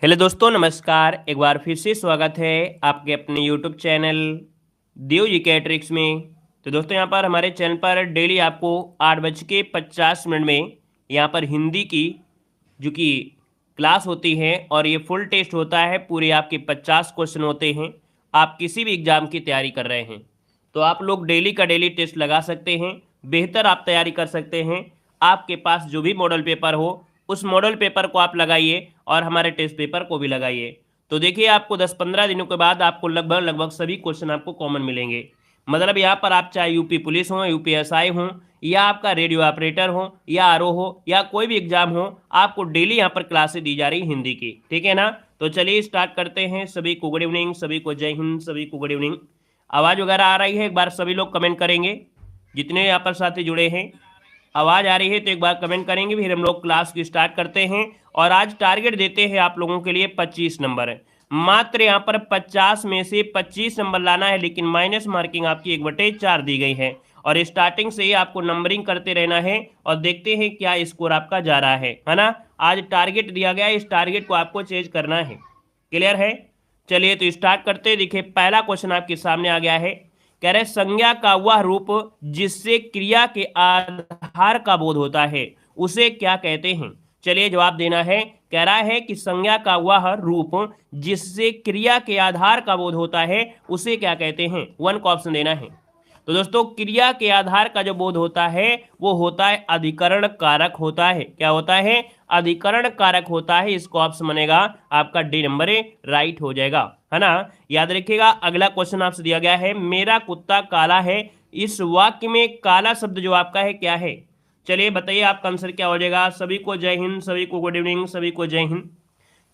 Hello दोस्तों, नमस्कार। एक बार फिर से स्वागत है आपके अपने यूट्यूब चैनल देव जी के ट्रिक्स में। तो दोस्तों, यहाँ पर हमारे चैनल पर डेली आपको 8:50 में यहाँ पर हिंदी की जो कि क्लास होती है और ये फुल टेस्ट होता है। पूरे आपके 50 क्वेश्चन होते हैं। आप किसी भी एग्ज़ाम की तैयारी कर रहे हैं तो आप लोग डेली का डेली टेस्ट लगा सकते हैं। बेहतर आप तैयारी कर सकते हैं। आपके पास जो भी मॉडल पेपर हो उस मॉडल पेपर को आप लगाइए और हमारे टेस्ट पेपर को भी लगाइए। तो देखिए, आपको 10-15 दिनों के बाद आपको लगभग लगभग सभी क्वेश्चन आपको कॉमन मिलेंगे। मतलब यहाँ पर आप चाहे यूपी पुलिस हो, यूपीएसआई हो, या आपका रेडियो ऑपरेटर हो, या आरओ हो, या कोई भी एग्जाम हो, आपको डेली यहाँ पर क्लासेस दी जा रही हिंदी की। ठीक है ना? तो चलिए स्टार्ट करते हैं। सभी को गुड इवनिंग, सभी को जय हिंद, सभी को गुड इवनिंग। आवाज़ वगैरह आ रही है? एक बार सभी लोग कमेंट करेंगे। जितने यहाँ पर साथी जुड़े हैं, आवाज़ आ रही है तो एक बार कमेंट करेंगे, फिर हम लोग क्लास की स्टार्ट करते हैं। और आज टारगेट देते हैं आप लोगों के लिए 25 नंबर। मात्र यहाँ पर 50 में से 25 नंबर लाना है, लेकिन माइनस मार्किंग आपकी 1/4 दी गई है। और स्टार्टिंग से ही आपको नंबरिंग करते रहना है और देखते हैं क्या स्कोर आपका जा रहा है ना? आज टारगेट दिया गया है, इस टारगेट को आपको चेंज करना है। क्लियर है? चलिए तो स्टार्ट करते हैं। देखिए, पहला क्वेश्चन आपके सामने आ गया है। कह रहे संज्ञा का वह रूप जिससे क्रिया के आधार का बोध होता है, उसे क्या कहते हैं? चलिए जवाब देना है। कह रहा है कि संज्ञा का वह रूप जिससे क्रिया के आधार का बोध होता है, उसे क्या कहते हैं? 1 का ऑप्शन देना है। तो दोस्तों, क्रिया के आधार का जो बोध होता है वो होता है अधिकरण कारक होता है। क्या होता है? अधिकरण कारक होता है। इसको ऑप्शन बनेगा आपका डी नंबर राइट हो जाएगा, है ना? याद रखिएगा। अगला क्वेश्चन आपसे दिया गया है, मेरा कुत्ता काला है। इस वाक्य में काला शब्द जो आपका है क्या है? चलिए बताइए आपका आंसर क्या हो जाएगा। सभी को जय हिंद, सभी को गुड इवनिंग, सभी को जय हिंद।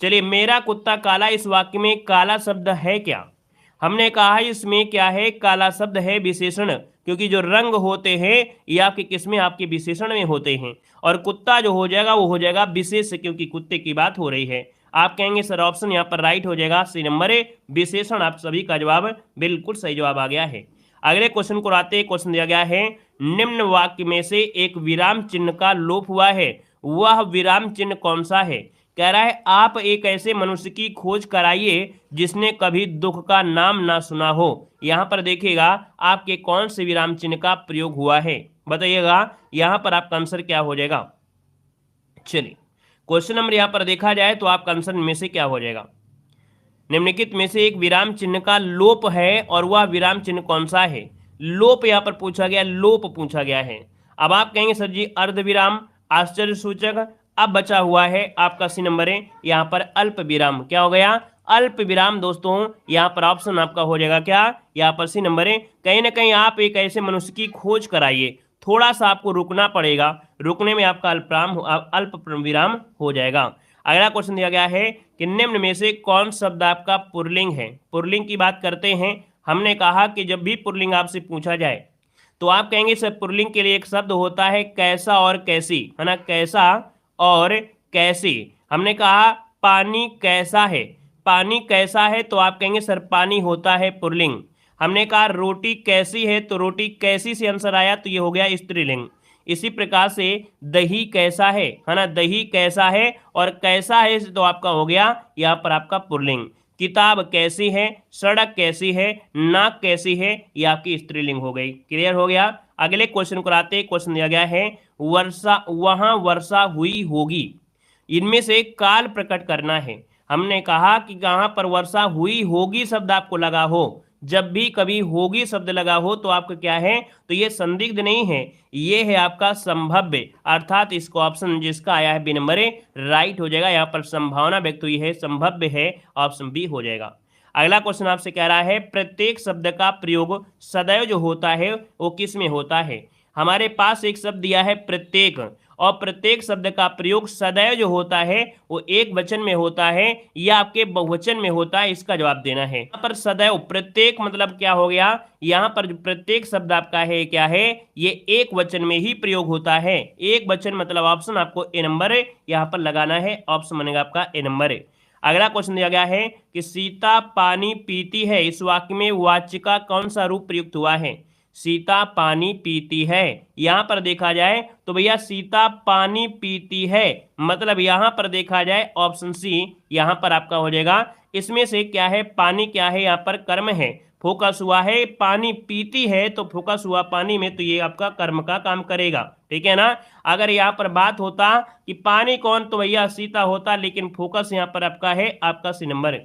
चलिए, मेरा कुत्ता काला, इस वाक्य में काला शब्द है क्या? हमने कहा इसमें क्या है? काला शब्द है विशेषण, क्योंकि जो रंग होते हैं ये आपके किसमें? आपके विशेषण में होते हैं। और कुत्ता जो हो जाएगा वो हो जाएगा विशेष, क्योंकि कुत्ते की बात हो रही है। आप कहेंगे सर ऑप्शन यहाँ पर राइट हो जाएगा, सी नंबर है विशेषण। आप सभी का जवाब बिल्कुल सही जवाब आ गया है। अगले क्वेश्चन को आते हैं। क्वेश्चन दिया गया है, निम्न वाक्य में से एक विराम चिन्ह का लोप हुआ है, वह विराम चिन्ह कौन सा है? कह रहा है आप एक ऐसे मनुष्य की खोज कराइए जिसने कभी दुख का नाम ना सुना हो। यहां पर देखिएगा आपके कौन से विराम चिन्ह का प्रयोग हुआ है, बताइएगा। यहां पर आपका आंसर क्या हो जाएगा? चलिए, क्वेश्चन नंबर यहां पर देखा जाए तो आपका आंसर में से क्या हो जाएगा? निम्नलिखित में से एक विराम चिन्ह का लोप है और वह विराम चिन्ह कौन सा है? लोप यहां पर पूछा गया, लोप पूछा गया है। अब आप कहेंगे सर जी अर्ध विराम, आश्चर्य सूचक। अब बचा हुआ है आपका सी नंबर है यहाँ पर अल्प विराम। क्या हो गया? अल्प विराम। दोस्तों, यहाँ पर ऑप्शन आपका हो जाएगा क्या? यहाँ पर सी नंबर है। कहीं ना कहीं आप एक ऐसे मनुष्य की खोज कराइए, थोड़ा सा आपको रुकना पड़ेगा, रुकने में आपका अल्प विराम हो जाएगा। अगला क्वेश्चन दिया गया है कि निम्न में से कौन शब्द आपका पुल्लिंग है? पुल्लिंग की बात करते हैं। हमने कहा कि जब भी पुल्लिंग आपसे पूछा जाए तो आप कहेंगे सर पुल्लिंग के लिए एक शब्द होता है कैसा और कैसी, है ना? कैसा और कैसी। हमने कहा पानी कैसा है, पानी कैसा है, तो आप कहेंगे सर पानी होता है पुल्लिंग। हमने कहा रोटी कैसी है, तो रोटी कैसी से आंसर आया, तो ये हो गया स्त्रीलिंग। इसी प्रकार से दही कैसा है ना? दही कैसा है और कैसा है तो आपका हो गया यहाँ पर आपका पुल्लिंग। किताब कैसी है, सड़क कैसी है, नाक कैसी है, ये आपकी स्त्रीलिंग हो गई। क्लियर हो गया? अगले क्वेश्चन को आते। क्वेश्चन दिया गया है वर्षा, वहां वर्षा हुई होगी, इनमें से काल प्रकट करना है। हमने कहा कि कहां पर वर्षा हुई होगी शब्द आपको लगा हो, जब भी कभी होगी शब्द लगा हो तो आपका क्या है? तो ये संदिग्ध नहीं है, ये है आपका संभव्य। अर्थात इसको ऑप्शन जिसका आया है बी नंबर राइट हो जाएगा। यहाँ पर संभावना व्यक्त हुई है, संभव्य है, ऑप्शन बी हो जाएगा। अगला क्वेश्चन आपसे कह रहा है प्रत्येक शब्द का प्रयोग सदैव जो होता है वो किस में होता है? हमारे पास एक शब्द दिया है प्रत्येक, और प्रत्येक शब्द का प्रयोग सदैव जो होता है वो एक वचन में होता है या आपके बहुवचन में होता है, इसका जवाब देना है। यहाँ पर सदैव प्रत्येक मतलब क्या हो गया? यहाँ पर जो प्रत्येक शब्द आपका है क्या है? ये एक वचन में ही प्रयोग होता है। एक वचन मतलब ऑप्शन आपको ए नंबर यहाँ पर लगाना है, ऑप्शन बनेगा आपका ए नंबर। अगला क्वेश्चन दिया गया है कि सीता पानी पीती है, इस वाक्य में वाच्य का कौन सा रूप प्रयुक्त हुआ है? सीता पानी पीती है। यहां पर देखा जाए तो भैया सीता पानी पीती है, मतलब यहां पर देखा जाए ऑप्शन सी यहां पर आपका हो जाएगा। इसमें से क्या है, पानी क्या है, यहाँ पर कर्म है, फोकस हुआ है, पानी पीती है तो फोकस हुआ पानी में, तो ये आपका कर्म का काम करेगा, ठीक है ना। अगर यहाँ पर बात होता कि पानी कौन, तो भैया सीता होता, लेकिन फोकस यहाँ पर आपका है आपका सी नंबर।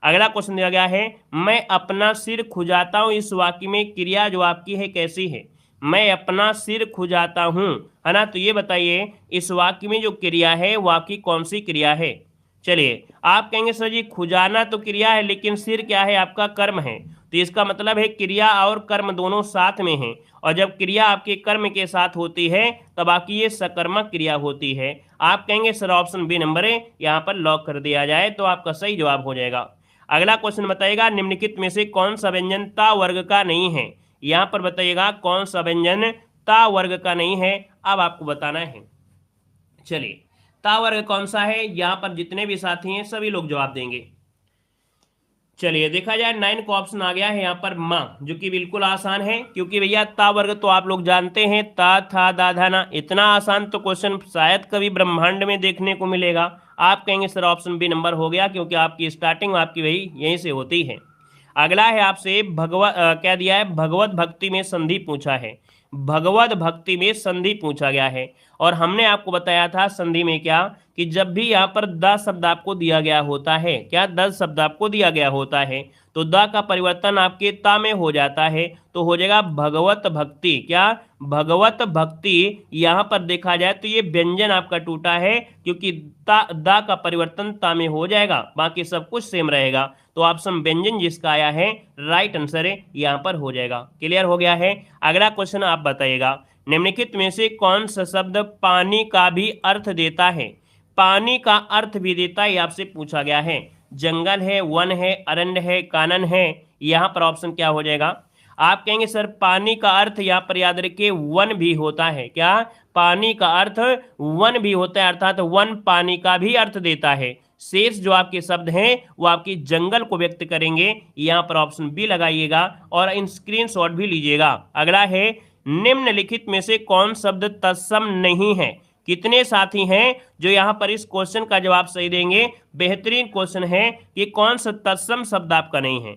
अगला क्वेश्चन दिया गया है, मैं अपना सिर खुजाता हूं, इस वाक्य में क्रिया जो आपकी है कैसी है। मैं अपना सिर खुजाता हूं, है ना, तो ये बताइए इस वाक्य में जो क्रिया है वो आपकी कौन सी क्रिया है। चलिए आप कहेंगे सर जी खुजाना तो क्रिया है, लेकिन सिर क्या है, आपका कर्म है, तो इसका मतलब है क्रिया और कर्म दोनों साथ में हैं, और जब क्रिया आपके कर्म के साथ होती है तब आपकी ये सकर्मक क्रिया होती है। आप कहेंगे सर ऑप्शन बी नंबर है, यहाँ पर लॉक कर दिया जाए तो आपका सही जवाब हो जाएगा। अगला क्वेश्चन बताइएगा, निम्नलिखित में से कौन सा व्यंजन ता वर्ग का नहीं है। यहाँ पर बताइएगा कौन सा व्यंजन ता वर्ग का नहीं है, अब आपको बताना है। चलिए ता वर्ग कौन सा है, यहाँ पर जितने भी साथी हैं सभी लोग जवाब देंगे। चलिए देखा जाए 9 का ऑप्शन आ गया है यहाँ पर माँ, जो कि बिल्कुल आसान है, क्योंकि भैया ता वर्ग तो आप लोग जानते हैं, ता था दा धा ना, इतना आसान तो क्वेश्चन शायद कभी ब्रह्मांड में देखने को मिलेगा। आप कहेंगे सर ऑप्शन बी नंबर हो गया, क्योंकि आपकी स्टार्टिंग आपकी वही यहीं से होती है। अगला है आपसे क्या दिया है, भगवत भक्ति में संधि पूछा है। भगवत भक्ति में संधि पूछा गया है, और हमने आपको बताया था संधि में क्या, कि जब भी यहाँ पर द शब्द आपको दिया गया होता है, क्या द शब्द आपको दिया गया होता है, तो द का परिवर्तन आपके ता में हो जाता है, तो हो जाएगा भगवत भक्ति। क्या भगवत भक्ति, यहाँ पर देखा जाए तो ये व्यंजन आपका टूटा है, क्योंकि द का परिवर्तन ता में हो जाएगा, बाकी सब कुछ सेम रहेगा, तो ऑप्शन व्यंजन जिसका आया है राइट आंसर है, यहाँ पर हो जाएगा। क्लियर हो गया है। अगला क्वेश्चन आप बताइएगा, निम्नलिखित में से कौन सा शब्द पानी का भी अर्थ देता है। पानी का अर्थ भी देता है, आपसे पूछा गया है। जंगल है, वन है, अरण्य है, कानन है, यहाँ पर ऑप्शन क्या हो जाएगा। आप कहेंगे सर पानी का अर्थ यहाँ पर याद रखिए वन भी होता है। क्या पानी का अर्थ वन भी होता है, अर्थात वन पानी का भी अर्थ देता है। शेष जो आपके शब्द हैं वो आपकी जंगल को व्यक्त करेंगे, यहाँ पर ऑप्शन बी लगाइएगा और इन स्क्रीनशॉट भी लीजिएगा। अगला है, निम्नलिखित में से कौन शब्द तत्सम नहीं है। कितने साथी हैं जो यहाँ पर इस क्वेश्चन का जवाब सही देंगे। बेहतरीन क्वेश्चन है कि कौन सा तत्सम शब्द आपका नहीं है।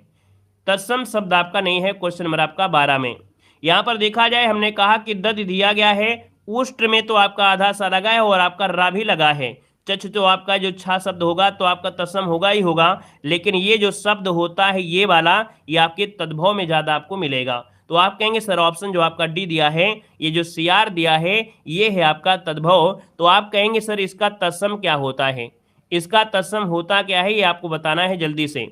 तत्सम शब्द आपका नहीं है क्वेश्चन नंबर आपका 12 में। यहाँ पर देखा जाए हमने कहा कि दद दिया गया है, उष्ट्र में तो आपका आधा सा लगा है और आपका रा भी लगा है। चच तो आपका जो छा शब्द होगा तो आपका तत्सम होगा ही होगा, लेकिन ये जो शब्द होता है ये वाला, ये आपके तद्भव में ज़्यादा आपको मिलेगा। तो आप कहेंगे सर ऑप्शन जो आपका डी दिया है, ये जो सी आर दिया है, ये है आपका तद्भव। तो आप कहेंगे सर इसका तत्सम क्या होता है। इसका तत्सम होता क्या है ये आपको बताना है जल्दी से।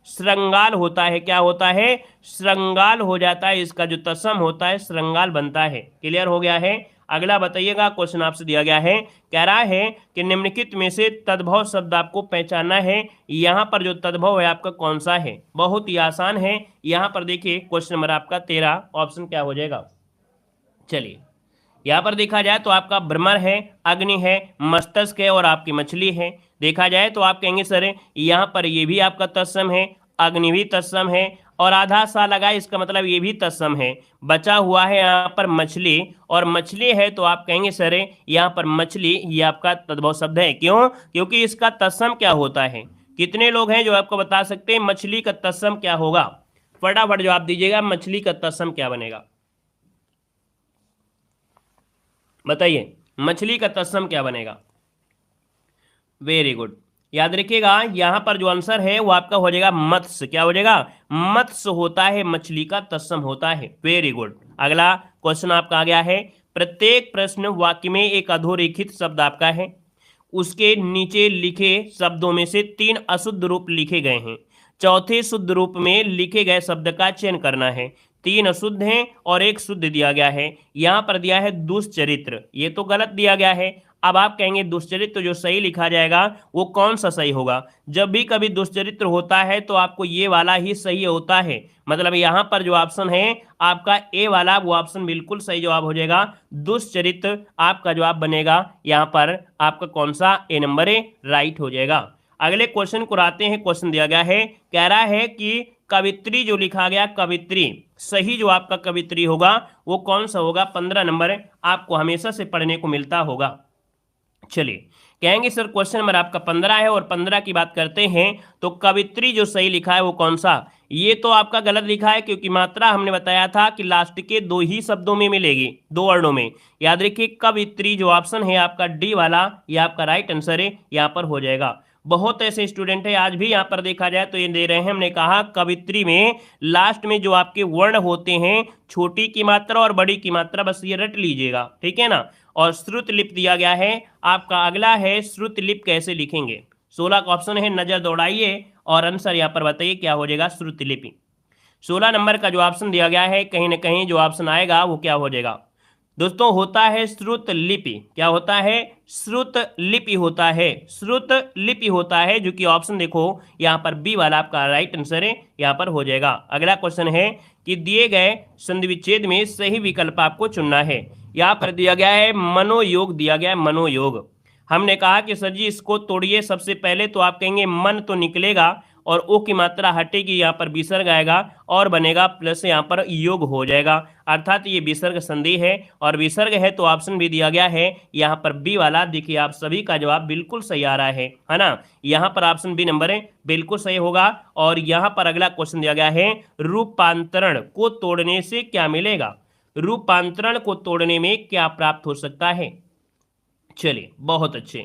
श्रृंगाल होता है। क्या होता है, श्रृंगाल हो जाता है, इसका जो तत्सम होता है श्रृंगाल बनता है। क्लियर हो गया है। अगला बताइएगा, क्वेश्चन आपसे दिया गया है, कह रहा है कि निम्नलिखित में से तद्भव शब्द आपको पहचानना है। यहाँ पर जो तद्भव है आपका कौन सा है, बहुत ही आसान है। यहाँ पर देखिए क्वेश्चन नंबर आपका 13, ऑप्शन क्या हो जाएगा। चलिए यहाँ पर देखा जाए तो आपका भ्रमर है, अग्नि है, मस्तिष्क है और आपकी मछली है। देखा जाए तो आप कहेंगे सर यहाँ पर ये भी आपका तत्सम है, अग्नि भी तत्सम है और आधा सा लगा, इसका मतलब ये भी तत्सम है। बचा हुआ है यहाँ पर मछली, और मछली है तो आप कहेंगे सर यहाँ पर मछली ये आपका तद्भव शब्द है। क्यों, क्योंकि इसका तत्सम क्या होता है। कितने लोग हैं जो आपको बता सकते हैं मछली का तत्सम क्या होगा। फटाफट जवाब दीजिएगा, मछली का तत्सम क्या बनेगा, बताइए मछली का तत्सम क्या बनेगा। वेरी गुड, याद रखिएगा यहाँ पर जो आंसर है वो आपका हो जाएगा मत्स्य। क्या हो जाएगा, मत्स्य होता है, मछली का तत्सम होता है। Very good. अगला क्वेश्चन आपका आ गया है, प्रत्येक प्रश्न वाक्य में एक अधोरेखित शब्द आपका है, उसके नीचे लिखे शब्दों में से 3 अशुद्ध रूप लिखे गए हैं, चौथे शुद्ध रूप में लिखे गए शब्द का चयन करना है। 3 अशुद्ध हैं और 1 शुद्ध दिया गया है। यहाँ पर दिया है दुष्चरित्र, ये तो गलत दिया गया है। अब आप कहेंगे दुष्चरित्र जो सही लिखा जाएगा वो कौन सा सही होगा। जब भी कभी दुष्चरित्र होता है तो आपको ये वाला ही सही होता है, मतलब यहाँ पर जो ऑप्शन है आपका ए वाला, वो ऑप्शन बिल्कुल सही जवाब हो जाएगा। दुष्चरित्र आपका जवाब बनेगा यहाँ पर आपका कौन सा, ए नंबर ए राइट हो जाएगा। अगले क्वेश्चन को आते हैं। क्वेश्चन दिया गया है, कह रहा है कि कवित्री जो लिखा गया कवित्री, सही जो आपका कवित्री होगा वो कौन सा होगा? 15 नंबर आपको हमेशा से पढ़ने को मिलता होगा। चलिए, कहेंगे सर क्वेश्चन नंबर आपका 15 है और 15 की बात करते हैं तो कवित्री जो सही लिखा है वो कौन सा? ये तो आपका गलत लिखा है, क्योंकि मात्रा हमने बताया था कि लास्ट के 2 ही शब्दों में मिलेगी, 2 वर्णों में। याद रखिए कवित्री जो ऑप्शन है आपका डी वाला, ये आपका राइट आंसर है, यहाँ पर हो जाएगा। बहुत ऐसे स्टूडेंट है आज भी यहाँ पर देखा जाए तो ये दे रहे हैं, हमने कहा कवित्री में लास्ट में जो आपके वर्ण होते हैं, छोटी की मात्रा और बड़ी की मात्रा, बस ये रट लीजिएगा, ठीक है ना। और श्रुत लिप दिया गया है आपका। अगला है श्रुत लिप कैसे लिखेंगे? 16 का ऑप्शन है, नजर दौड़ाइए और आंसर यहाँ पर बताइए क्या हो जाएगा श्रुत लिपि। 16 नंबर का जो ऑप्शन दिया गया है, कहीं ना कहीं जो ऑप्शन आएगा वो क्या हो जाएगा दोस्तों? होता है श्रुत लिपि। क्या होता है? श्रुत लिपि होता है, श्रुत लिपि होता है, जो कि ऑप्शन देखो यहाँ पर बी वाला आपका राइट आंसर है, यहाँ पर हो जाएगा। अगला क्वेश्चन है कि दिए गए संधि विच्छेद में सही विकल्प आपको चुनना है। यहाँ पर दिया गया है मनोयोग, दिया गया है मनोयोग। हमने कहा कि सर जी इसको तोड़िए, सबसे पहले तो आप कहेंगे मन तो निकलेगा और ओ की मात्रा हटेगी, यहाँ पर विसर्ग आएगा और बनेगा प्लस यहाँ पर योग हो जाएगा, अर्थात ये विसर्ग संधि है और विसर्ग है तो ऑप्शन भी दिया गया है यहाँ पर बी वाला। देखिए आप सभी का जवाब बिल्कुल सही आ रहा है ना। यहाँ पर ऑप्शन बी नंबर है बिल्कुल सही होगा। और यहाँ पर अगला क्वेश्चन दिया गया है रूपांतरण को तोड़ने से क्या मिलेगा? रूपांतरण को तोड़ने में क्या प्राप्त हो सकता है? चलिए बहुत अच्छे,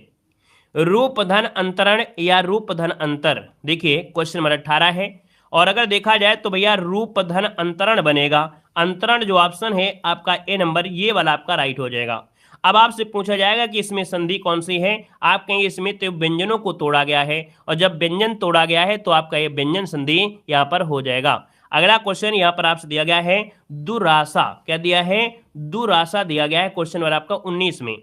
रूप धन अंतरण या रूप धन अंतर। देखिए क्वेश्चन नंबर 18 है और अगर देखा जाए तो भैया रूप धन अंतरण बनेगा। अंतरण जो ऑप्शन है आपका ए नंबर, ये वाला आपका राइट हो जाएगा। अब आपसे पूछा जाएगा कि इसमें संधि कौन सी है, आप कहेंगे इसमें तो व्यंजनों को तोड़ा गया है, और जब व्यंजन तोड़ा गया है तो आपका ये व्यंजन संधि यहाँ पर हो जाएगा। अगला क्वेश्चन यहाँ पर आपसे दिया गया है दुराशा। क्या दिया है? दुराशा दिया गया है क्वेश्चन नंबर आपका 19 में।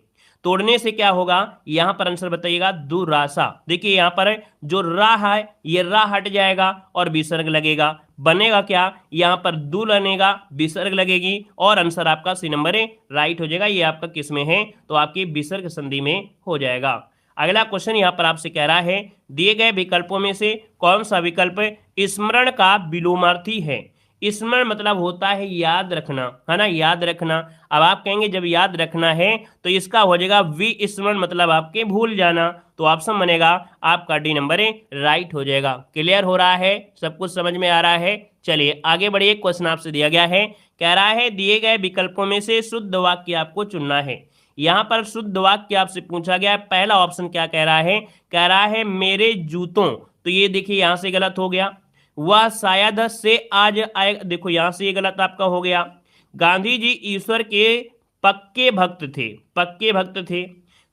तोड़ने से क्या होगा, यहां पर आंसर बताइएगा दुराशा। देखिए यहां पर जो रा है ये रा हट जाएगा और विसर्ग लगेगा, बनेगा क्या? यहां पर दू बनेगा, विसर्ग लगेगी और आंसर आपका सी नंबर है राइट हो जाएगा। ये आपका किस में है? तो आपकी विसर्ग संधि में हो जाएगा। अगला क्वेश्चन यहां पर आपसे कह रहा है दिए गए विकल्पों में से कौन सा विकल्प स्मरण का विलोमार्थी है? स्मरण मतलब होता है याद रखना, है ना, याद रखना। अब आप कहेंगे जब याद रखना है तो इसका हो जाएगा विस्मरण, मतलब आपके भूल जाना, तो ऑप्शन बनेगा आपका डी नंबर राइट हो जाएगा। क्लियर हो रहा है? सब कुछ समझ में आ रहा है? चलिए आगे बढ़िए। क्वेश्चन आपसे दिया गया है, कह रहा है दिए गए विकल्पों में से शुद्ध वाक्य आपको चुनना है। यहाँ पर शुद्ध वाक्य आपसे पूछा गया है। पहला ऑप्शन क्या कह रहा है? कह रहा है मेरे जूतों, तो ये देखिए यहाँ से गलत हो गया। वह शायद से आज आए, देखो यहां से ये गलत आपका हो गया। गांधी जी ईश्वर के पक्के भक्त थे, पक्के भक्त थे।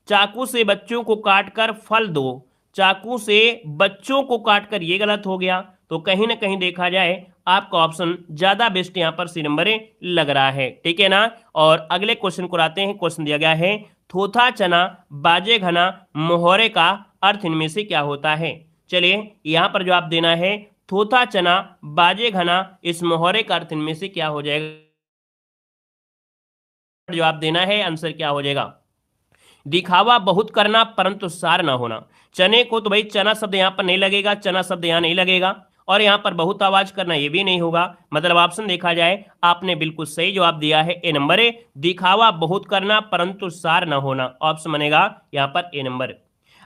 चाकू से बच्चों को काटकर फल दो, चाकू से बच्चों को काटकर, ये गलत हो गया। तो कहीं ना कहीं देखा जाए आपका ऑप्शन ज्यादा बेस्ट यहाँ पर सी नंबर लग रहा है, ठीक है ना। और अगले क्वेश्चन को आते हैं। क्वेश्चन दिया गया है थोथा चना बाजे घना मोहरे का अर्थ इनमें से क्या होता है? चलिए यहाँ पर जो आप देना है थोथा चना बाजे घना, इस मोहरे का अर्थ इनमें से क्या हो जाएगा? जो आप देना है आंसर क्या हो जाएगा? दिखावा बहुत करना परंतु सार ना होना। चने को तो भाई चना शब्द यहाँ पर नहीं लगेगा, चना शब्द यहाँ नहीं लगेगा, और यहाँ पर बहुत आवाज करना ये भी नहीं होगा। मतलब ऑप्शन देखा जाए आपने बिल्कुल सही जवाब दिया है, ए नंबर है। दिखावा बहुत करना परंतु सार ना होना, ऑप्शन बनेगा यहाँ पर ए नंबर।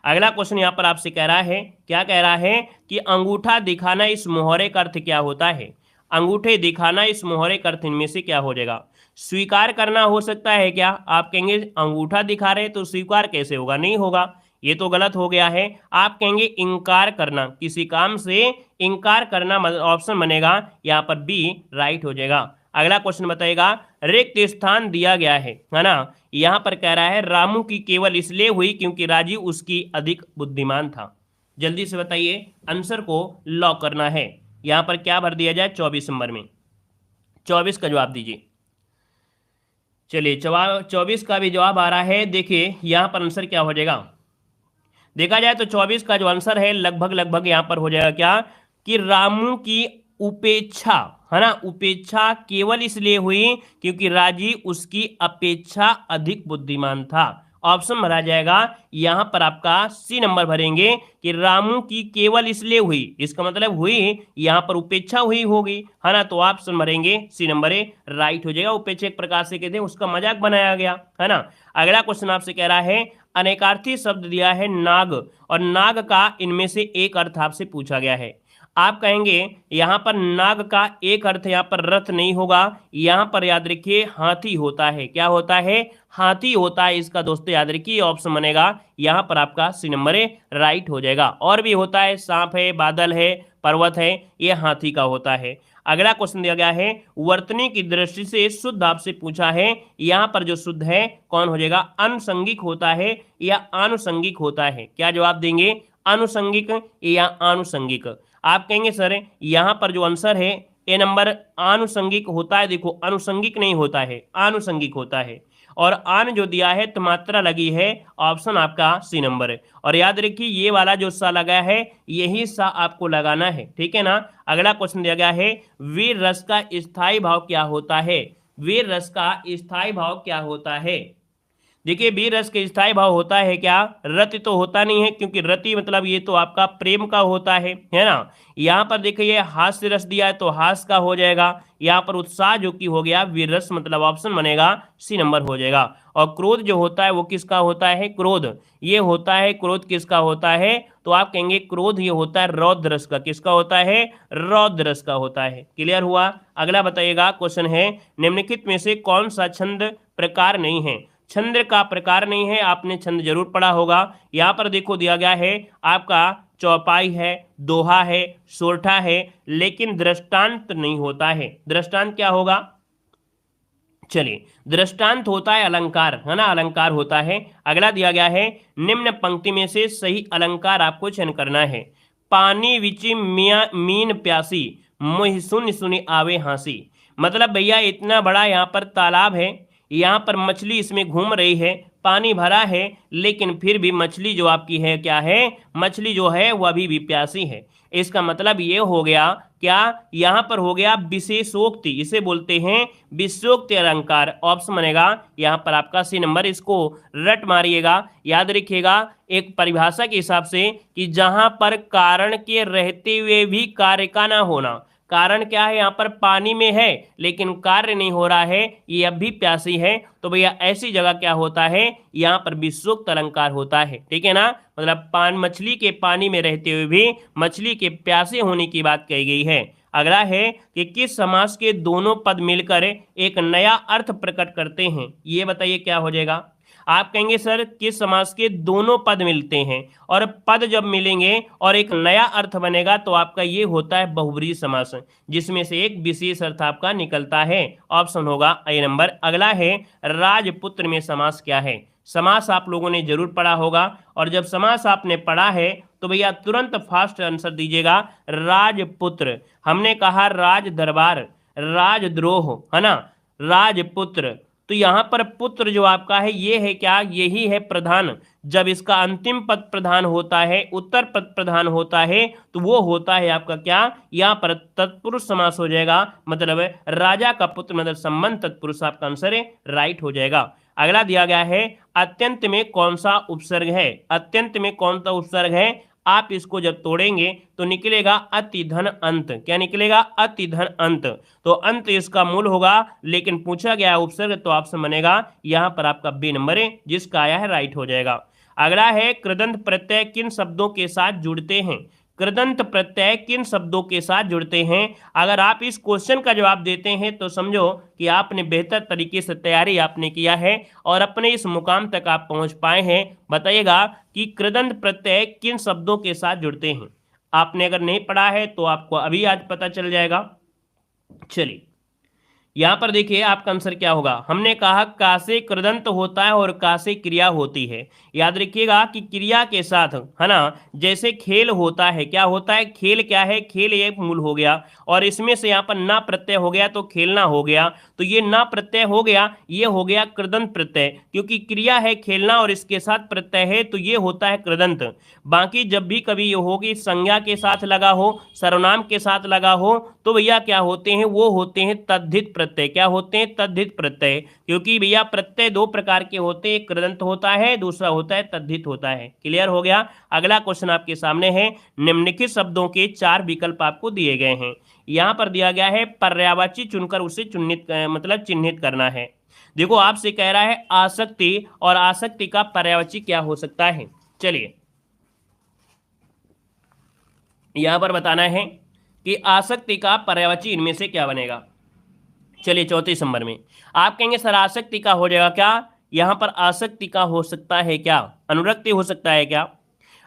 अगला क्वेश्चन यहाँ पर आपसे कह रहा है, क्या कह रहा है कि अंगूठा दिखाना इस मोहरे का अर्थ क्या होता है? अंगूठे दिखाना इस मोहरे का अर्थ इनमें से क्या हो जाएगा? स्वीकार करना हो सकता है क्या? आप कहेंगे अंगूठा दिखा रहे तो स्वीकार कैसे होगा? नहीं होगा, ये तो गलत हो गया है। आप कहेंगे इंकार करना, किसी काम से इंकार करना, ऑप्शन बनेगा यहाँ पर बी राइट हो जाएगा। अगला क्वेश्चन बताएगा रिक्त स्थान दिया गया है ना। यहां पर कह रहा है रामू की केवल इसलिए हुई क्योंकि राजीव उसकी अधिक बुद्धिमान था। जल्दी से बताइए, आंसर को लॉक करना है। यहां पर क्या भर दिया जाए? 24 नंबर में 24 का जवाब दीजिए। चलिए 24 का भी जवाब आ रहा है। देखिए यहां पर आंसर क्या हो जाएगा? देखा जाए तो 24 का जो आंसर है लगभग यहां पर हो जाएगा क्या कि रामू की उपेक्षा, है ना, उपेक्षा केवल इसलिए हुई क्योंकि राजीव उसकी अपेक्षा अधिक बुद्धिमान था। ऑप्शन भरा जाएगा यहां पर आपका सी नंबर भरेंगे कि रामू की केवल इसलिए हुई, इसका मतलब हुई यहां पर उपेक्षा हुई होगी, है ना। तो ऑप्शन भरेंगे सी नंबर ए राइट हो जाएगा। उपेक्षा एक प्रकार से कहते हैं उसका मजाक बनाया गया, है ना। अगला क्वेश्चन आपसे कह रहा है अनेकार्थी शब्द दिया है नाग, और नाग का इनमें से एक अर्थ आपसे पूछा गया है। आप कहेंगे यहां पर नाग का एक अर्थ यहां पर रथ नहीं होगा, यहां पर याद रखिए हाथी होता है। क्या होता है? हाथी होता है। इसका दोस्तों याद रखिए ऑप्शन बनेगा यहां पर आपका सी नंबर ए राइट हो जाएगा। और भी होता है, सांप है, बादल है, पर्वत है, ये हाथी का होता है। अगला क्वेश्चन दिया गया है वर्तनी की दृष्टि से शुद्ध आपसे पूछा है। यहां पर जो शुद्ध है कौन हो जाएगा? अनुसंगिक होता है या आनुषंगिक होता है? क्या जवाब देंगे? अनुसंगिक या आनुषंगिक? आप कहेंगे सर यहां पर जो आंसर है ए नंबर आनुषंगिक होता है। देखो अनुसंगिक नहीं होता है, आनुषंगिक होता है। और आन जो दिया है तो मात्रा लगी है, ऑप्शन आपका सी नंबर है। और याद रखिए ये वाला जो सा लगा है यही सा आपको लगाना है, ठीक है ना। अगला क्वेश्चन दिया गया है वीर रस का स्थायी भाव क्या होता है? वीर रस का स्थायी भाव क्या होता है? देखिए वीर रस के स्थायी भाव होता है क्या? रति तो होता नहीं है, क्योंकि रति मतलब ये तो आपका प्रेम का होता है ना। यहाँ पर देखिए हास्य रस दिया है तो हास्य का हो जाएगा। यहाँ पर उत्साह जो कि हो गया वीर रस, मतलब ऑप्शन बनेगा सी नंबर हो जाएगा। और क्रोध जो होता है वो किसका होता है? क्रोध ये होता है। क्रोध किसका होता है? तो आप कहेंगे क्रोध ये होता है रौद्र रस का। किसका होता है? रौद्र रस का होता है। क्लियर हुआ? अगला बताइएगा क्वेश्चन है निम्नलिखित में से कौन सा छंद प्रकार नहीं है? छंद का प्रकार नहीं है, आपने छंद जरूर पढ़ा होगा। यहां पर देखो दिया गया है आपका चौपाई है, दोहा है, सोरठा है, लेकिन दृष्टांत नहीं होता है। दृष्टांत क्या होगा? चलिए दृष्टांत होता है अलंकार, है ना, अलंकार होता है। अगला दिया गया है निम्न पंक्ति में से सही अलंकार आपको चयन करना है। पानी विचि मिया मीन प्यासी, मुहि सुन सुनि आवे हंसी। मतलब भैया इतना बड़ा यहाँ पर तालाब है, यहाँ पर मछली इसमें घूम रही है, पानी भरा है, लेकिन फिर भी मछली जो आपकी है क्या है? मछली जो है वह अभी भी प्यासी है। इसका मतलब ये हो गया क्या? यहाँ पर हो गया विशेषोक्ति, इसे बोलते हैं विशेषोक्ति अलंकार। ऑप्शन बनेगा यहाँ पर आपका सी नंबर। इसको रट मारिएगा, याद रखिएगा एक परिभाषा के हिसाब से कि जहां पर कारण के रहते हुए भी कार्य का ना होना। कारण क्या है? यहाँ पर पानी में है लेकिन कार्य नहीं हो रहा है, ये अब भी प्यासी है, तो भैया ऐसी जगह क्या होता है? यहाँ पर विशेषोक्त अलंकार होता है, ठीक है ना। मतलब मछली के पानी में रहते हुए भी मछली के प्यासे होने की बात कही गई है। अगला है कि किस समास के दोनों पद मिलकर एक नया अर्थ प्रकट करते हैं? ये बताइए क्या हो जाएगा? आप कहेंगे सर किस समास के दोनों पद मिलते हैं, और पद जब मिलेंगे और एक नया अर्थ बनेगा तो आपका ये होता है बहुब्रीहि समास, जिसमें से एक विशेष अर्थ आपका निकलता है। ऑप्शन होगा ए नंबर। अगला है राजपुत्र में समास क्या है? समास आप लोगों ने जरूर पढ़ा होगा, और जब समास आपने पढ़ा है तो भैया तुरंत फास्ट आंसर दीजिएगा राजपुत्र। हमने कहा राज दरबार, राजद्रोह, है ना, राजपुत्र। तो यहाँ पर पुत्र जो आपका है ये है क्या? यही है प्रधान। जब इसका अंतिम पद प्रधान होता है, उत्तर पद प्रधान होता है, तो वो होता है आपका क्या? यहाँ पर तत्पुरुष समास हो जाएगा, मतलब राजा का पुत्र, मतलब संबंध तत्पुरुष आपका आंसर है राइट हो जाएगा। अगला दिया गया है अत्यंत में कौन सा उपसर्ग है? अत्यंत में कौन सा उपसर्ग है? आप इसको जब तोड़ेंगे तो निकलेगा अति धन अंत। क्या निकलेगा? अति धन अंत। तो अंत इसका मूल होगा, लेकिन पूछा गया उपसर्ग तो ऑप्शन बनेगा यहां पर आपका बी नंबर है, जिसका आया है राइट हो जाएगा। अगला है कृदंत प्रत्यय किन शब्दों के साथ जुड़ते हैं? कृदंत प्रत्यय किन शब्दों के साथ जुड़ते हैं? अगर आप इस क्वेश्चन का जवाब देते हैं तो समझो कि आपने बेहतर तरीके से तैयारी आपने किया है और अपने इस मुकाम तक आप पहुंच पाए हैं। बताइएगा कि कृदंत प्रत्यय किन शब्दों के साथ जुड़ते हैं। आपने अगर नहीं पढ़ा है तो आपको अभी आज पता चल जाएगा। चलिए यहां पर देखिए आपका आंसर क्या होगा। हमने कहा का से कृदंत होता है और का से क्रिया होती है। याद रखिएगा कि क्रिया के साथ, है ना, जैसे खेल होता है, क्या होता है? खेल क्या है? खेल एक मूल हो गया, और इसमें से यहाँ पर ना प्रत्यय हो गया तो खेलना हो गया, तो ये ना प्रत्यय हो गया, ये हो गया कृदंत प्रत्यय, क्योंकि क्रिया है खेलना और इसके साथ प्रत्यय है तो ये होता है कृदंत। बाकी जब भी कभी ये होगी संज्ञा के साथ लगा हो, सर्वनाम के साथ लगा हो, तो भैया क्या होते हैं? वो होते हैं तद्धित प्रत्यय क्या होते हैं? तद्धित प्रत्यय। क्योंकि भैया प्रत्यय दो प्रकार के होते हैं, एक कृदंत होता है, दूसरा होता है तद्धित होता है। क्लियर हो गया। अगला क्वेश्चन आपके सामने है, निम्नलिखित शब्दों के 4 विकल्प आपको दिए गए हैं। यहाँ पर दिया गया है पर्यायवाची चुनकर उसे मतलब चिन्हित करना है। देखो आपसे कह रहा है आसक्ति, और आसक्ति का पर्यायवाची क्या हो सकता है? चलिए यहां पर बताना है कि आसक्ति का पर्यायवाची इनमें से क्या बनेगा। चलिए 34 नंबर में आप कहेंगे सर आसक्ति का हो जाएगा क्या? यहां पर आसक्ति का हो सकता है क्या? अनुरक्ति हो सकता है क्या?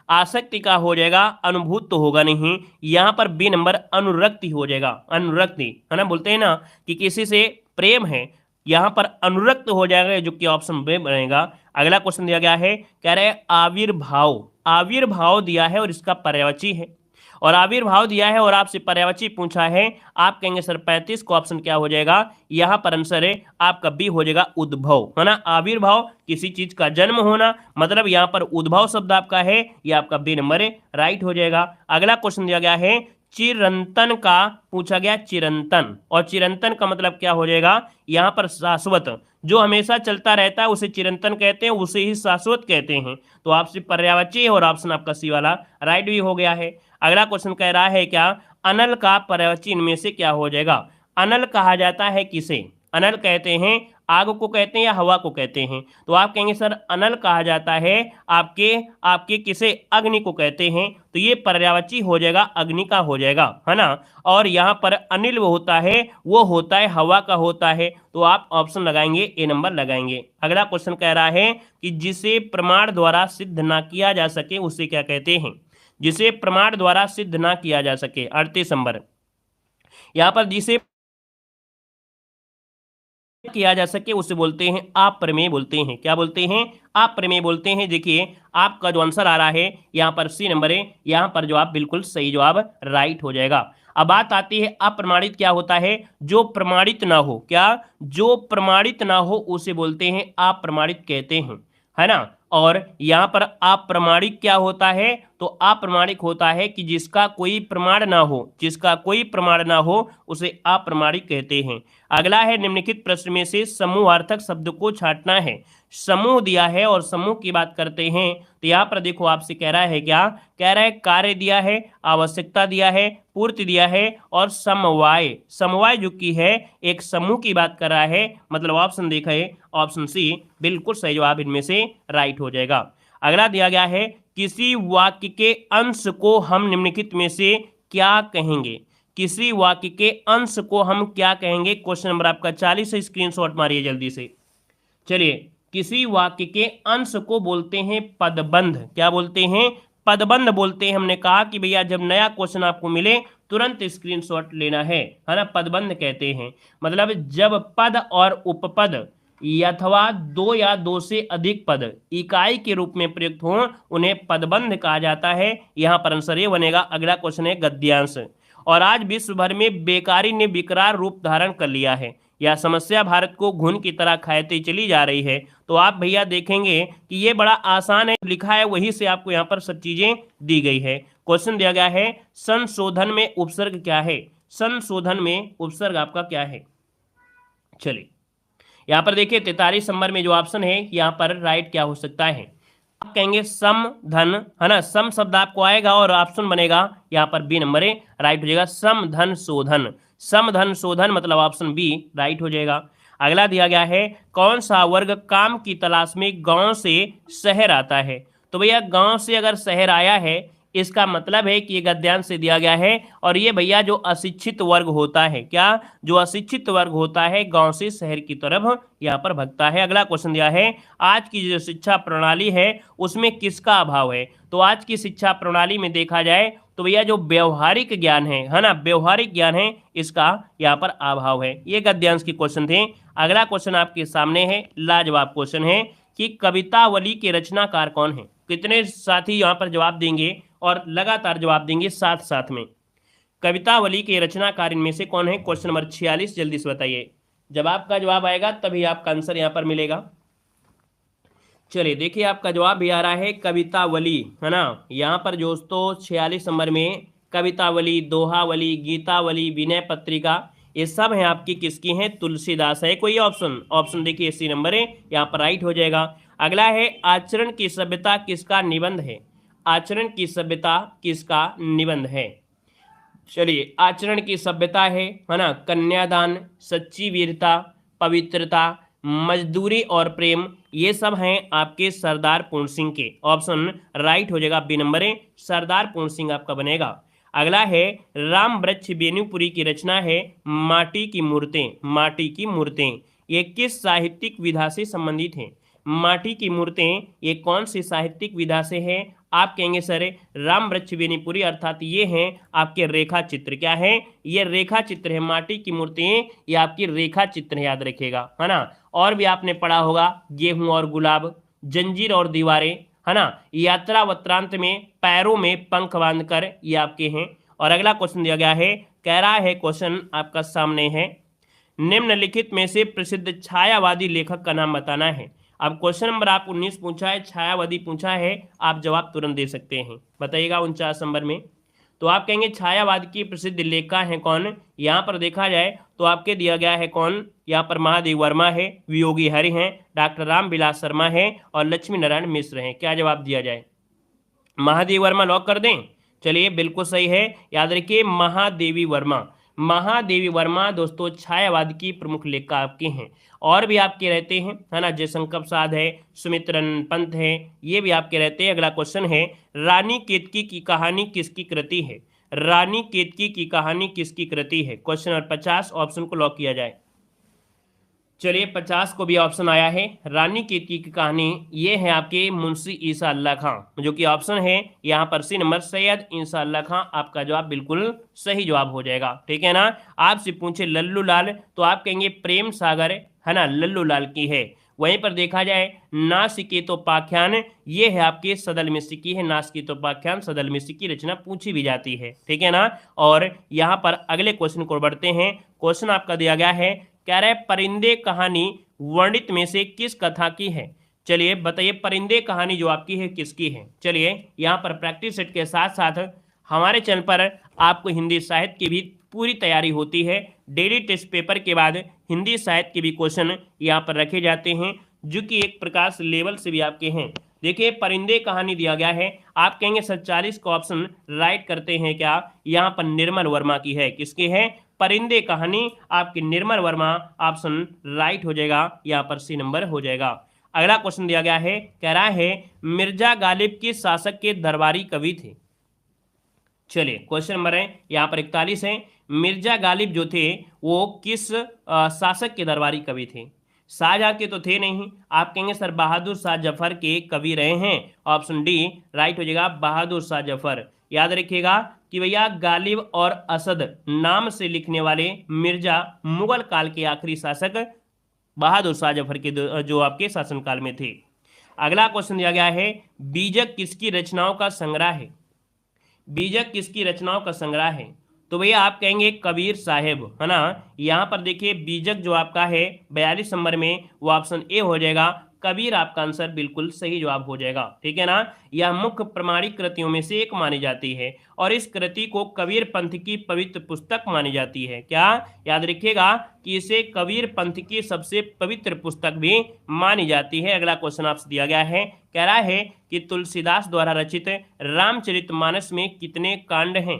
आसक्ति का हो जाएगा, अनुभूत तो होगा नहीं। यहां पर बी नंबर अनुरक्ति हो जाएगा। अनुरक्ति है ना, बोलते हैं ना कि किसी से प्रेम है, यहां पर अनुरक्त हो जाएगा, जो कि ऑप्शन बी बनेगा। अगला क्वेश्चन दिया गया है, कह रहे हैं आविर्भाव। आविर्भाव दिया है और इसका पर्यायवाची है, और आविर्भाव दिया है और आपसे पर्यायवाची पूछा है। आप कहेंगे सर 35 को ऑप्शन क्या हो जाएगा? यहां पर आंसर है आपका बी हो जाएगा, उद्भव, है ना। आविर्भाव किसी चीज का जन्म होना, मतलब यहां पर उद्भव शब्द आपका है, यह आपका बी नंबर है, राइट हो जाएगा। अगला क्वेश्चन दिया गया है, चिरंतन का पूछा गया, चिरंतन, और चिरंतन का मतलब क्या हो जाएगा? यहां पर शाश्वत, जो हमेशा चलता रहता है उसे चिरंतन कहते हैं, उसे ही शाश्वत कहते हैं। तो आपसे पर्यायवाची है और ऑप्शन आपका सी वाला राइट भी हो गया है। अगला क्वेश्चन कह रहा है क्या, अनल का पर्यायवाची इनमें से क्या हो जाएगा? अनल कहा जाता है किसे? अनल कहते हैं आग को कहते हैं या हवा को कहते हैं? तो आप कहेंगे सर अनल कहा जाता है आपके आपके किसे? अग्नि को कहते हैं। तो ये पर्यायवाची हो जाएगा, अग्नि का हो जाएगा, है ना। और यहाँ पर अनिल वो होता है, वो होता है हवा का होता है। तो आप ऑप्शन लगाएंगे, ए नंबर लगाएंगे। अगला क्वेश्चन कह रहा है कि जिसे प्रमाण द्वारा सिद्ध ना किया जा सके उसे क्या कहते हैं? जिसे प्रमाण द्वारा सिद्ध ना किया जा सके, 38 नंबर। यहाँ पर जिसे किया जा सके उसे बोलते हैं अप्रमेय बोलते हैं। क्या बोलते हैं? अप्रमेय बोलते हैं। देखिए आपका जो आंसर आ रहा है यहाँ पर सी नंबर है, यहाँ पर जवाब बिल्कुल सही जवाब राइट हो जाएगा। अब बात आती है अप्रमाणित क्या होता है? जो प्रमाणित ना हो, क्या? जो प्रमाणित ना हो उसे बोलते हैं अप्रमाणित कहते हैं, है ना। और यहाँ पर अप्रमाणिक क्या होता है? तो अप्रमाणिक होता है कि जिसका कोई प्रमाण ना हो, जिसका कोई प्रमाण ना हो उसे अप्रमाणिक कहते हैं। अगला है, निम्नलिखित प्रश्न में से समूहार्थक शब्द को छांटना है। समूह दिया है और समूह की बात करते हैं तो यहाँ पर देखो आपसे कह रहा है क्या? कह रहा है कार्य दिया है, आवश्यकता दिया है, पूर्ति दिया है और समवाय। समवाय जो की है एक समूह की बात कर रहा है, मतलब ऑप्शन देखा है, ऑप्शन सी बिल्कुल सही जवाब इनमें से राइट हो जाएगा। अगला दिया गया है, किसी वाक्य के अंश को हम निम्नलिखित में से क्या कहेंगे? किसी वाक्य के अंश को हम क्या कहेंगे? क्वेश्चन नंबर आपका 40 है, स्क्रीनशॉट मारिए जल्दी से। चलिए, किसी वाक्य के अंश को बोलते हैं पदबंध। क्या बोलते हैं? पदबंध बोलते हैं। हमने कहा कि भैया जब नया क्वेश्चन आपको मिले तुरंत स्क्रीनशॉट लेना है ना। पदबंध कहते हैं मतलब जब पद और उपपद अथवा दो या दो से अधिक पद इकाई के रूप में प्रयुक्त हों उन्हें पदबंध कहा जाता है। यहाँ पर आंसर ये बनेगा। अगला क्वेश्चन है गद्यांश। और आज विश्व भर में बेकारी ने विकराल रूप धारण कर लिया है, यह समस्या भारत को घुन की तरह खाती चली जा रही है। तो आप भैया देखेंगे कि ये बड़ा आसान है, लिखा है वही से आपको यहाँ पर सब चीजें दी गई है। क्वेश्चन दिया गया है, संशोधन में उपसर्ग क्या है? संशोधन में उपसर्ग आपका क्या है? चलिए यहाँ पर देखिए 43 नंबर में जो ऑप्शन है यहाँ पर राइट क्या हो सकता है? आप कहेंगे सम धन, है ना। सम शब्द आपको आएगा और ऑप्शन बनेगा यहाँ पर बी नंबर है, राइट हो जाएगा। सम धन शोधन, सम धन शोधन मतलब ऑप्शन बी राइट हो जाएगा। अगला दिया गया है, कौन सा वर्ग काम की तलाश में गांव से शहर आता है? तो भैया गांव से अगर शहर आया है इसका मतलब है कि ये गद्यांश से दिया गया है। और ये भैया जो अशिक्षित वर्ग होता है, क्या? जो अशिक्षित वर्ग होता है गांव से शहर की तरफ यहाँ पर भगता है। अगला क्वेश्चन दिया है, आज की जो शिक्षा प्रणाली है उसमें किसका अभाव है? तो आज की शिक्षा प्रणाली में देखा जाए तो भैया जो व्यवहारिक ज्ञान है ना, व्यवहारिक ज्ञान है, इसका यहाँ पर अभाव है। ये गद्यांश के क्वेश्चन थे। अगला क्वेश्चन आपके सामने है, लाजवाब क्वेश्चन है कि कवितावली के रचनाकार कौन है? कितने साथी यहाँ पर जवाब देंगे और लगातार जवाब देंगे साथ साथ में? कवितावली के रचनाकार इनमें से कौन है? क्वेश्चन नंबर 46 जल्दी से बताइए। जब आपका जवाब आएगा तभी आपका आंसर यहाँ पर मिलेगा। चलिए देखिए आपका जवाब भी आ रहा है कवितावली, है ना। यहाँ पर दोस्तों 46 नंबर में कवितावली, दोहावली, गीतावली, विनय पत्रिका, ये सब हैं आपकी किसकी हैं, तुलसीदास है कोई ऑप्शन, ऑप्शन देखिए सी नंबर है, यहाँ पर राइट हो जाएगा। अगला है आचरण की सभ्यता किसका निबंध है, आचरण की सभ्यता किसका निबंध है। चलिए आचरण की सभ्यता है ना, कन्यादान, सच्ची वीरता, पवित्रता, मजदूरी और प्रेम, ये सब हैं आपके सरदार पूर्ण सिंह के, ऑप्शन राइट हो जाएगा बी नंबर है, सरदार पूर्ण सिंह आपका बनेगा। अगला है राम वृक्ष बेनीपुरी की रचना है माटी की मूर्तें, माटी की मूर्तें, ये किस साहित्यिक विधा से संबंधित है, माटी की मूर्तें ये कौन सी साहित्यिक विधा से है। आप कहेंगे सर राम वृक्ष बेनीपुरी अर्थात ये हैं आपके रेखा चित्र, क्या है ये रेखा चित्र है, माटी की मूर्तें ये आपकी रेखा चित्र है, याद रखिएगा है ना। और भी आपने पढ़ा होगा गेहूं और गुलाब, जंजीर और दीवारें, है ना, यात्रा वत्रांत में पैरों में पंख बांधकर, ये आपके हैं। और अगला क्वेश्चन दिया गया है, कह रहा है क्वेश्चन आपका सामने है, निम्नलिखित में से प्रसिद्ध छायावादी लेखक का नाम बताना है। अब क्वेश्चन नंबर आप 19 पूछा है, छायावादी पूछा है, आप जवाब तुरंत दे सकते हैं, बताइएगा 49 नंबर में। तो आप कहेंगे छायावाद की प्रसिद्ध लेखिका हैं कौन, यहाँ पर देखा जाए तो आपके दिया गया है कौन, यहाँ पर महादेव वर्मा है, वियोगी हरि हैं, डॉक्टर रामविलास शर्मा है और लक्ष्मी नारायण मिश्र हैं। क्या जवाब दिया जाए, महादेव वर्मा लॉक कर दें। चलिए बिल्कुल सही है, याद रखिए महादेवी वर्मा, महादेवी वर्मा दोस्तों छायावाद की प्रमुख लेखिका आपके हैं। और भी आपके रहते हैं है ना, जयशंकर प्रसाद है, सुमित्रन पंत है, ये भी आपके रहते हैं। अगला क्वेश्चन है रानी केतकी की कहानी किसकी कृति है, रानी केतकी की कहानी किसकी कृति है। क्वेश्चन नंबर 50 ऑप्शन को लॉक किया जाए। चलिए 50 को भी ऑप्शन आया है, रानी केतकी की कहानी ये है आपके मुंशी ईसा अल्लाह खां, जो कि ऑप्शन है यहाँ पर सी नंबर सैयद ईसा अल्लाह खां, आपका जवाब बिल्कुल सही जवाब हो जाएगा, ठीक है ना। आपसे पूछे लल्लू लाल तो आप कहेंगे प्रेम सागर, है ना, लल्लू लाल की है। वहीं पर देखा जाए नासिकेतोपाख्यान ये है आपके सदल मिश्र की है, नासिकेतोपाख्यान सदल मिश्र की रचना पूछी भी जाती है, ठीक है ना। और यहाँ पर अगले क्वेश्चन को बढ़ते हैं। क्वेश्चन आपका दिया गया है, कह रहे परिंदे कहानी वर्णित में से किस कथा की है। चलिए बताइए परिंदे कहानी जो आपकी है किसकी है। चलिए यहाँ पर प्रैक्टिस सेट के साथ साथ हमारे चैनल पर आपको हिंदी साहित्य की भी पूरी तैयारी होती है। डेली टेस्ट पेपर के बाद हिंदी साहित्य के भी क्वेश्चन यहाँ पर रखे जाते हैं, जो कि एक प्रकार से लेवल से भी आपके हैं। देखिए परिंदे कहानी दिया गया है, आप कहेंगे 47 का ऑप्शन राइट करते हैं क्या, यहाँ पर निर्मल वर्मा की है, किसकी है, परिंदे कहानी आपकी निर्मल वर्मा, ऑप्शन राइट हो जाएगा, यहाँ पर सी नंबर हो जाएगा। अगला क्वेश्चन दिया गया है, कह रहा है मिर्जा गालिब किस शासक के दरबारी कवि थे। चलिए क्वेश्चन नंबर है यहाँ पर 41 है, मिर्जा गालिब जो थे वो किस शासक के दरबारी कवि थे। शाहजहां के तो थे नहीं, आप कहेंगे सर बहादुर शाह जफर के कवि रहे हैं, ऑप्शन डी राइट हो जाएगा, बहादुर शाह जफर। याद रखिएगा कि भैया गालिब और असद नाम से लिखने वाले मिर्जा मुगल काल के आखिरी शासक बहादुर शाह जफर के जो आपके शासनकाल में थे। अगला क्वेश्चन दिया गया है, बीजक किसकी रचनाओं का संग्रह है, बीजक किसकी रचनाओं का संग्रह है। तो भैया आप कहेंगे कबीर साहेब, है ना। यहाँ पर देखिए बीजक जो आपका है 42 नंबर में वो ऑप्शन ए हो जाएगा, कबीर आपका आंसर बिल्कुल सही जवाब हो जाएगा, ठीक है ना। यह मुख्य प्रमाणिक कृतियों में से एक मानी जाती है और इस कृति को कबीर पंथ की पवित्र पुस्तक मानी जाती है। क्या याद रखिएगा कि इसे कबीर पंथ की सबसे पवित्र पुस्तक भी मानी जाती है। अगला क्वेश्चन आपसे दिया गया है, कह रहा है कि तुलसीदास द्वारा रचित रामचरितमानस में कितने कांड हैं,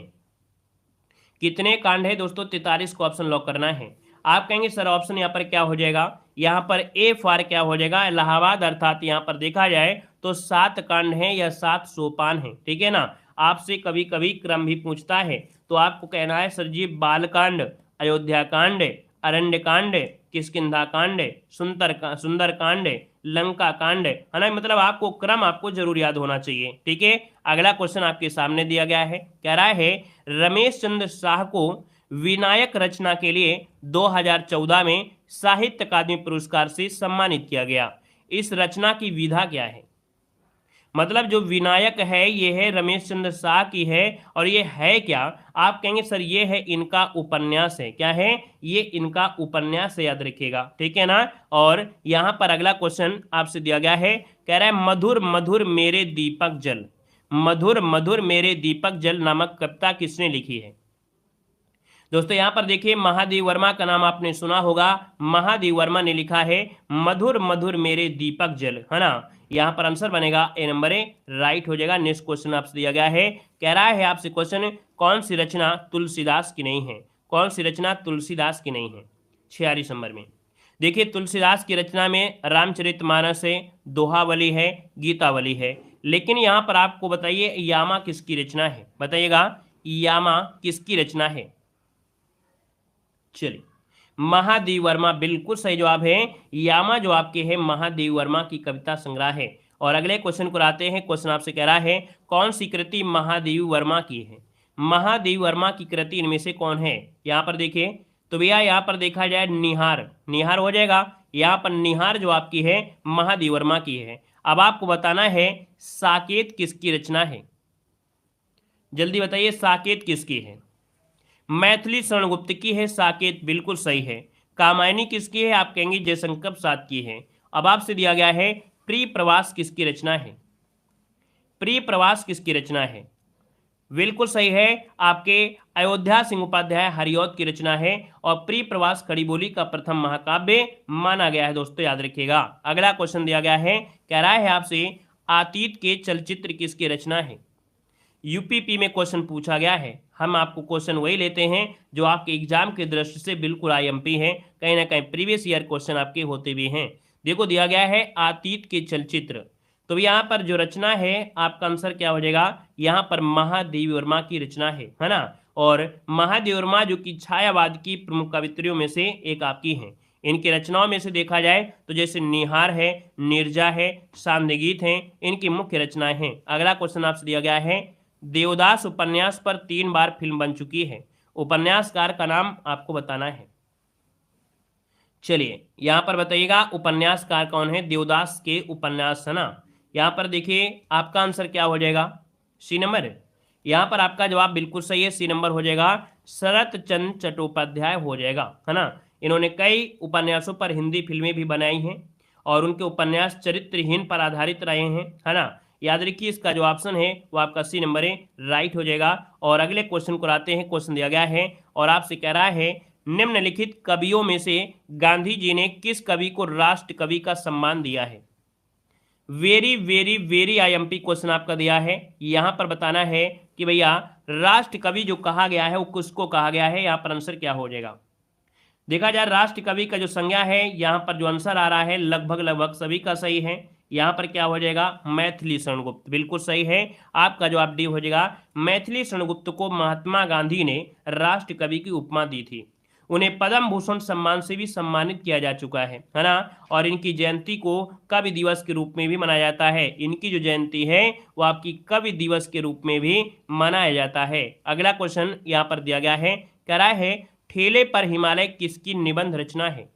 कितने कांड है दोस्तों, 43 को ऑप्शन लॉक करना है। आप कहेंगे सर ऑप्शन यहाँ पर क्या हो जाएगा, यहाँ पर ए फॉर क्या हो जाएगा इलाहाबाद, अर्थात यहाँ पर देखा जाए तो 7 कांड हैं या 7 सोपान हैं, ठीक है ना। आपसे कभी कभी क्रम भी पूछता है तो आपको कहना है सर जी बालकांड, अयोध्या कांड, अरण्य कांड, किष्किंधा कांड, सुंदर कांड, लंका कांड, है ना। मतलब आपको क्रम आपको जरूर याद होना चाहिए, ठीक है। अगला क्वेश्चन आपके सामने दिया गया है, कह रहा है रमेश चंद्र शाह को विनायक रचना के लिए 2014 में साहित्य अकादमी पुरस्कार से सम्मानित किया गया। इस रचना की विधा क्या है, मतलब जो विनायक है ये है रमेश चंद्र शाह की है और ये है क्या, आप कहेंगे सर ये है इनका उपन्यास है, क्या है ये इनका उपन्यास है, याद रखिएगा, ठीक है ना। और यहाँ पर अगला क्वेश्चन आपसे दिया गया है, कह रहा है मधुर मधुर मेरे दीपक जल, मधुर मधुर मेरे दीपक जल नामक कविता किसने लिखी है। दोस्तों यहाँ पर देखिए महादेव वर्मा का नाम आपने सुना होगा। महादेव वर्मा ने लिखा है मधुर मधुर मेरे दीपक जल, है ना। यहाँ पर आंसर बनेगा ए नंबर ए, राइट हो जाएगा। नेक्स्ट क्वेश्चन आपसे दिया गया है, कह रहा है आपसे क्वेश्चन, कौन सी रचना तुलसीदास की नहीं है? कौन सी रचना तुलसीदास की नहीं है? 46 नंबर में देखिए तुलसीदास की रचना में रामचरितमानस है, दोहावली है, गीतावली है, लेकिन यहाँ पर आपको बताइए यामा किसकी रचना है? बताइएगा यामा किसकी रचना है? चलिए महादेव वर्मा बिल्कुल सही जवाब है। यामा जो आपके है महादेव वर्मा की कविता संग्रह है। और अगले क्वेश्चन को आते हैं। क्वेश्चन आपसे कह रहा है कौन सी कृति महादेव वर्मा की है? महादेव वर्मा की कृति इनमें से कौन है? यहाँ पर देखिए तो भैया यहाँ पर देखा जाए निहार, निहार हो जाएगा। यहाँ पर निहार जो आपकी है महादेव वर्मा की है। अब आपको बताना है साकेत किसकी रचना है? जल्दी बताइए साकेत किसकी है? मैथिली शरण गुप्त की है साकेत, बिल्कुल सही है। कामायनी किसकी है? आप कहेंगे जयशंकर प्रसाद की है। अब आपसे दिया गया है प्रिय प्रवास किसकी रचना है? प्रिय प्रवास किसकी रचना है? बिल्कुल सही है, आपके अयोध्या सिंह उपाध्याय हरिऔध की रचना है। और प्रिय प्रवास खड़ी बोली का प्रथम महाकाव्य माना गया है। दोस्तों याद रखिएगा। अगला क्वेश्चन दिया गया है, कह रहा है आपसे अतीत के चलचित्र किसकी रचना है? यूपीपी में क्वेश्चन पूछा गया है। हम आपको क्वेश्चन वही लेते हैं जो आपके एग्जाम की दृष्टि से बिल्कुल आईएमपी है, कहीं ना कहीं प्रीवियस ईयर क्वेश्चन आपके होते भी हैं। देखो दिया गया है अतीत के चलचित्र, तो यहाँ पर जो रचना है आपका आंसर क्या हो जाएगा? यहाँ पर महादेव वर्मा की रचना है ना। और महादेव वर्मा जो कि छायावाद की प्रमुख कवित्रियों में से एक आपकी हैं। इनकी रचनाओं में से देखा जाए तो जैसे निहार है, नीरजा है, सामने हैं, इनकी मुख्य रचनाएं हैं। अगला क्वेश्चन आपसे दिया गया है, देवदास उपन्यास पर 3 बार फिल्म बन चुकी है। उपन्यासकार का नाम आपको बताना है। चलिए यहां पर बताइएगा उपन्यासकार कौन है? देवदास के उपन्यास, है ना। यहां पर देखिए आपका आंसर क्या हो जाएगा? C number. यहां पर आपका जवाब बिल्कुल सही है, सी नंबर हो जाएगा। शरत चंद्र चट्टोपाध्याय हो जाएगा, है ना। इन्होंने कई उपन्यासों पर हिंदी फिल्में भी बनाई हैं और उनके उपन्यास चरित्रहीन पर आधारित रहे हैं, है ना। याद रखिए इसका जो ऑप्शन है वो आपका सी नंबर है, राइट हो जाएगा। और अगले क्वेश्चन को आते हैं। क्वेश्चन दिया गया है और आपसे कह रहा है निम्नलिखित कवियों में से गांधी जी ने किस कवि को राष्ट्र कवि का सम्मान दिया है? Very very very IMP question आपका दिया है। यहां पर बताना है कि भैया राष्ट्र कवि जो कहा गया है वो किसको कहा गया है? यहां पर आंसर क्या हो जाएगा? देखा जाए राष्ट्र कवि का जो संज्ञा है यहाँ पर जो आंसर आ रहा है लगभग लगभग सभी का सही है। यहाँ पर क्या हो जाएगा? मैथिली शरण गुप्त, बिल्कुल सही है। आपका जवाब डी हो जाएगा। मैथिली शरण गुप्त को महात्मा गांधी ने राष्ट्र कवि की उपमा दी थी। उन्हें पद्म भूषण सम्मान से भी सम्मानित किया जा चुका है ना। और इनकी जयंती को कवि दिवस के रूप में भी मनाया जाता है। इनकी जो जयंती है वो आपकी कवि दिवस के रूप में भी मनाया जाता है। अगला क्वेश्चन यहाँ पर दिया गया है, कह रहा है ठेले पर हिमालय किसकी निबंध रचना है?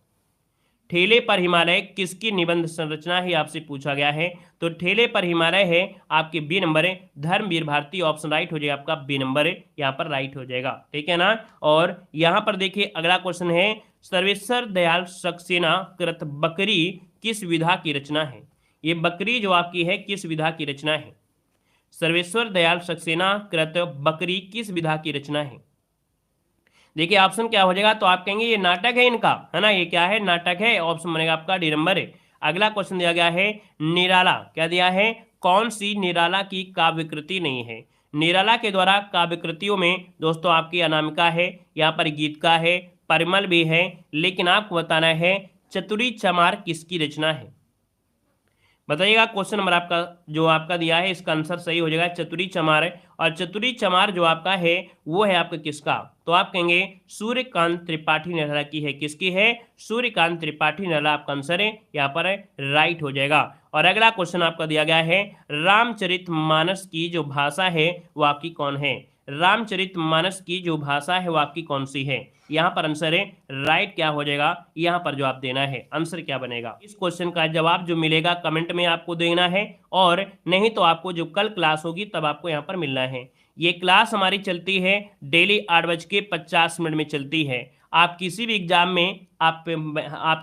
ठेले पर हिमालय किसकी निबंध संरचना है आपसे पूछा गया है। तो ठेले पर हिमालय है आपके बी नंबर है, धर्मवीर भारती। ऑप्शन राइट हो जाएगा आपका बी नंबर है, यहाँ पर राइट हो जाएगा, ठीक है ना। और यहाँ पर देखिए अगला क्वेश्चन है, सर्वेश्वर दयाल सक्सेना कृत बकरी किस विधा की रचना है? ये बकरी जो आपकी है किस विधा की रचना है? सर्वेश्वर दयाल सक्सेना कृत बकरी किस विधा की रचना है? देखिए ऑप्शन क्या हो जाएगा? तो आप कहेंगे ये नाटक है इनका, है ना। ये क्या है? नाटक है। ऑप्शन बनेगा आपका डी नंबर है। अगला क्वेश्चन दिया गया है निराला, क्या दिया है? कौन सी निराला की काव्यकृति नहीं है? निराला के द्वारा काव्यकृतियों में दोस्तों आपकी अनामिका है, यहाँ पर गीत का है, परिमल भी है, लेकिन आपको बताना है चतुरी चमार किसकी रचना है? बताइएगा। क्वेश्चन नंबर आपका जो आपका दिया है इसका आंसर सही हो जाएगा चतुरी चमार। और चतुरी चमार जो आपका है वो है आपका किसका? तो आप कहेंगे सूर्यकांत त्रिपाठी निराला की है। किसकी है? सूर्यकांत त्रिपाठी निराला आपका आंसर है, यहाँ पर राइट हो जाएगा। और अगला क्वेश्चन आपका दिया गया है रामचरितमानस की जो भाषा है वो आपकी कौन है? रामचरितमानस की जो भाषा है वो आपकी कौन सी है? यहाँ पर आंसर है राइट क्या हो जाएगा? यहाँ पर जवाब देना है। आंसर क्या बनेगा? इस क्वेश्चन का जवाब जो मिलेगा कमेंट में आपको देना है, और नहीं तो आपको जो कल क्लास होगी तब आपको यहाँ पर मिलना है। ये क्लास हमारी चलती है डेली 8:50 में चलती है। आप किसी भी एग्जाम में आप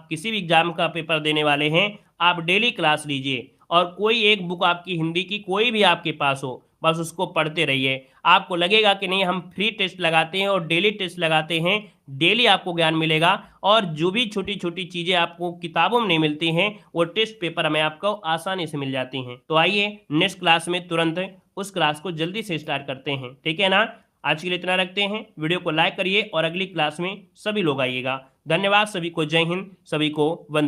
किसी भी एग्जाम का पेपर देने वाले हैं, आप डेली क्लास लीजिए और कोई एक बुक आपकी हिंदी की कोई भी आपके पास हो, बस उसको पढ़ते रहिए। आपको लगेगा कि नहीं हम फ्री टेस्ट लगाते हैं और डेली टेस्ट लगाते हैं, डेली आपको ज्ञान मिलेगा और जो भी छोटी-छोटी चीज़ें आपको किताबों में नहीं मिलती हैं, वो टेस्ट पेपर में आपको आसानी से मिल जाती हैं। तो आइए नेक्स्ट क्लास में तुरंत उस क्लास को जल्दी से स्टार्ट करते हैं, ठीक है ना? आज के लिए इतना रखते हैं, वीडियो को लाइक करिए और अगली क्लास में सभी लोग आइएगा। धन्यवाद सभी को, जय हिंद, सभी को वंदे